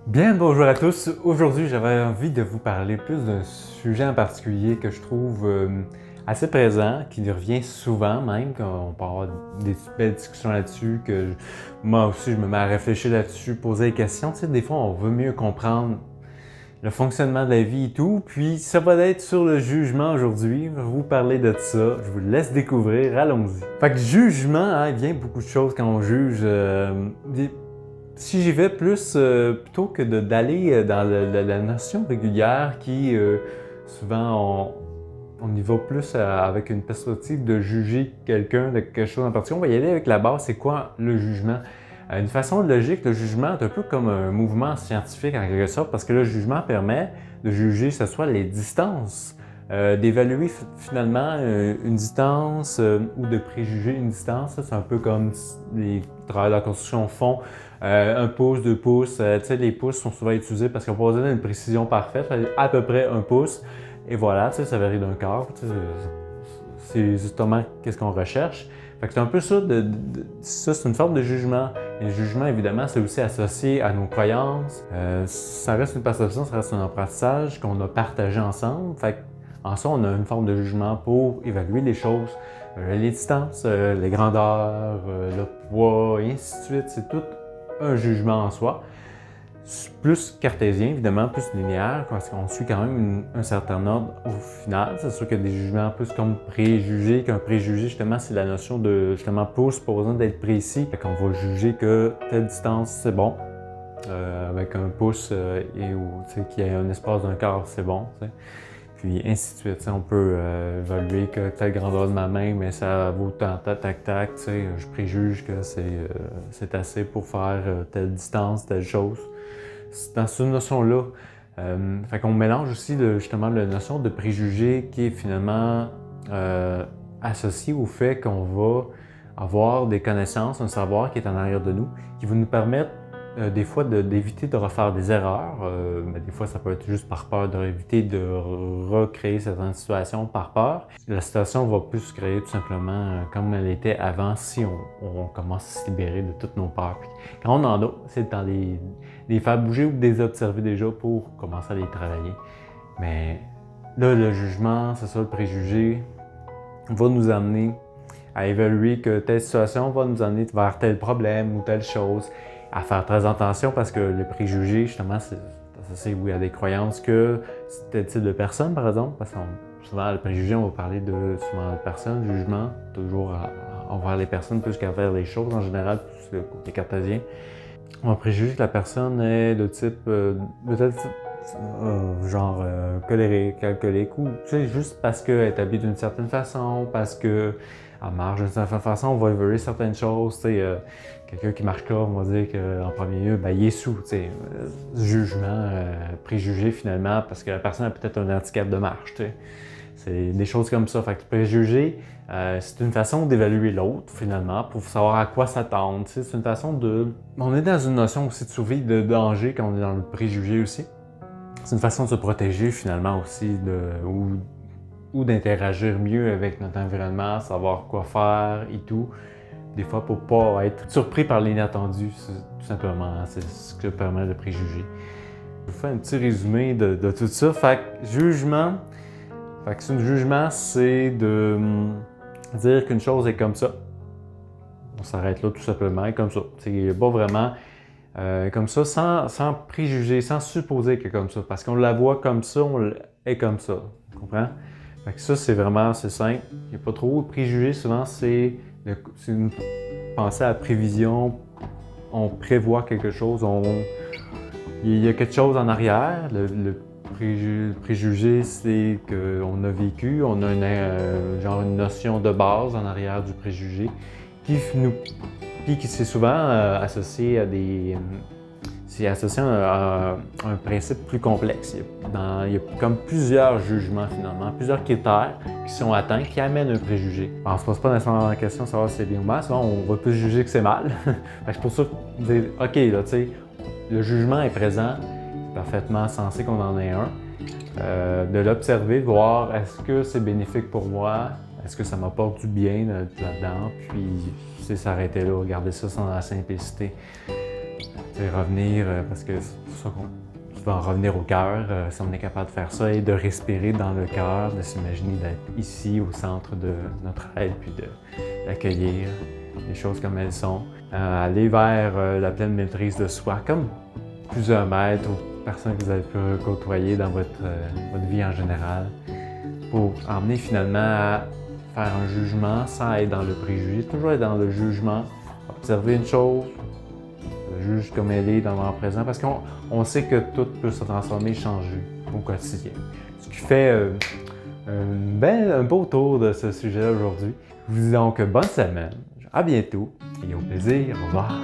Bien, bonjour à tous. Aujourd'hui, j'avais envie de vous parler plus d'un sujet en particulier que je trouve assez présent, qui revient souvent même, qu'on peut avoir des belles discussions là-dessus, moi aussi je me mets à réfléchir là-dessus, poser des questions. Tu sais, des fois, on veut mieux comprendre le fonctionnement de la vie et tout, puis ça va être sur le jugement aujourd'hui. Je vais vous parler de ça. Je vous laisse découvrir. Allons-y. Fait que jugement, hein, il vient beaucoup de choses quand on juge. Si j'y vais plus, plutôt que d'aller dans la notion régulière qui, souvent, on y va plus avec une perspective de juger quelqu'un de quelque chose en particulier, on va y aller avec la base, c'est quoi le jugement? Une façon logique, le jugement est un peu comme un mouvement scientifique en quelque sorte, parce que le jugement permet de juger, que ce soit les distances, d'évaluer finalement une distance ou de préjuger une distance. C'est un peu comme les travailleurs de la construction font. 1 pouce, 2 pouces, tu sais, les pouces sont souvent utilisés parce qu'on n'a pas besoin d'une précision parfaite, à peu près 1 pouce. Et voilà, tu sais, ça varie d'un quart. C'est justement qu'est-ce qu'on recherche. Fait que c'est un peu ça, ça c'est une forme de jugement. Et le jugement, évidemment, c'est aussi associé à nos croyances. Ça reste une perception, ça reste un apprentissage qu'on a partagé ensemble. Fait en ça, on a une forme de jugement pour évaluer les choses. Les distances, les grandeurs, le poids, et ainsi de suite. C'est tout un jugement en soi. Plus cartésien, évidemment, plus linéaire, parce qu'on suit quand même un certain ordre au final. C'est sûr qu'il y a des jugements plus comme préjugés, qu'un préjugé, justement, c'est la notion de, justement, pouce, pas besoin d'être précis. Fait qu'on va juger que telle distance, c'est bon. Avec un pouce qu'il y ait un espace d'un quart, c'est bon. T'sais. Puis ainsi de suite. T'sais, on peut évaluer que telle grandeur de ma main, mais ça vaut tant, tac, tac. Je préjuge que c'est assez pour faire telle distance, telle chose. C'est dans cette notion-là. Fait qu'on mélange aussi justement la notion de préjugé qui est finalement associée au fait qu'on va avoir des connaissances, un savoir qui est en arrière de nous, qui va nous permettre des fois d'éviter de refaire des erreurs. Mais des fois, ça peut être juste par peur d'éviter de recréer certaines situations par peur. La situation va plus se créer tout simplement comme elle était avant si on commence à se libérer de toutes nos peurs. Puis quand on en a, c'est dans les faire bouger ou de les observer déjà pour commencer à les travailler. Mais là, le jugement, c'est ça, le préjugé, va nous amener à évaluer que telle situation va nous amener vers tel problème ou telle chose, à faire très attention parce que le préjugé, justement, c'est associé oui, à des croyances que c'est tel type de personne, par exemple, parce que souvent, le préjugé, on va parler de souvent de personnes, jugement, toujours envers les personnes plus qu'envers les choses en général, plus le côté cartésien. On va préjuger que la personne est de type, peut-être colérique, alcoolique, ou tu sais, juste parce qu'elle est habillée d'une certaine façon, parce qu'elle marche d'une certaine façon, on va évaluer certaines choses. Quelqu'un qui marche comme, on va dire qu'en premier lieu, ben, il est sous. Jugement, préjugé finalement, parce que la personne a peut-être un handicap de marche. T'sais. C'est des choses comme ça. Fait que préjuger, c'est une façon d'évaluer l'autre, finalement, pour savoir à quoi s'attendre. C'est une façon de... On est dans une notion aussi de survie, de danger quand on est dans le préjugé aussi. C'est une façon de se protéger, finalement, aussi, ou d'interagir mieux avec notre environnement, savoir quoi faire et tout. Des fois, pour pas être surpris par l'inattendu, tout simplement. C'est ce que permet le préjugé. Je vous fais un petit résumé de tout ça. Fait que jugement... Fait que le jugement, c'est de dire qu'une chose est comme ça. On s'arrête là tout simplement, comme ça. C'est pas vraiment comme ça, sans préjuger, sans supposer qu'elle est comme ça. Parce qu'on la voit comme ça, on est comme ça. Tu comprends? Fait que ça, c'est vraiment c'est simple. Il n'y a pas trop de préjugés. Souvent, c'est une pensée à la prévision. On prévoit quelque chose. Il y a quelque chose en arrière. Le préjugé, c'est qu'on a vécu, on a une notion de base en arrière du préjugé qui c'est souvent associé à c'est associé à un principe plus complexe. Il y a comme plusieurs jugements finalement, plusieurs critères qui sont atteints qui amènent un préjugé. On ne se pose pas nécessairement la question de savoir si c'est bien ou mal, souvent on va plus juger que c'est mal. C'est pour ça que dire, OK, là, tu sais, le jugement est présent, c'est parfaitement censé qu'on en ait un. De l'observer, de voir est-ce que c'est bénéfique pour moi, est-ce que ça m'apporte du bien là-dedans, puis s'arrêter là, regarder ça dans la simplicité. c'est revenir, parce que c'est ça qu'on va en revenir au cœur, si on est capable de faire ça et de respirer dans le cœur, de s'imaginer d'être ici au centre de notre être, puis d'accueillir les choses comme elles sont. Aller vers la pleine maîtrise de soi, comme plusieurs maîtres ou personnes que vous avez pu côtoyer dans votre vie en général, pour emmener finalement à faire un jugement sans être dans le préjugé, toujours être dans le jugement, observer une chose, le juge comme elle est dans le moment présent, parce qu'on sait que tout peut se transformer et changer au quotidien. Ce qui fait un beau tour de ce sujet aujourd'hui. Je vous dis donc bonne semaine, à bientôt et au plaisir, au revoir.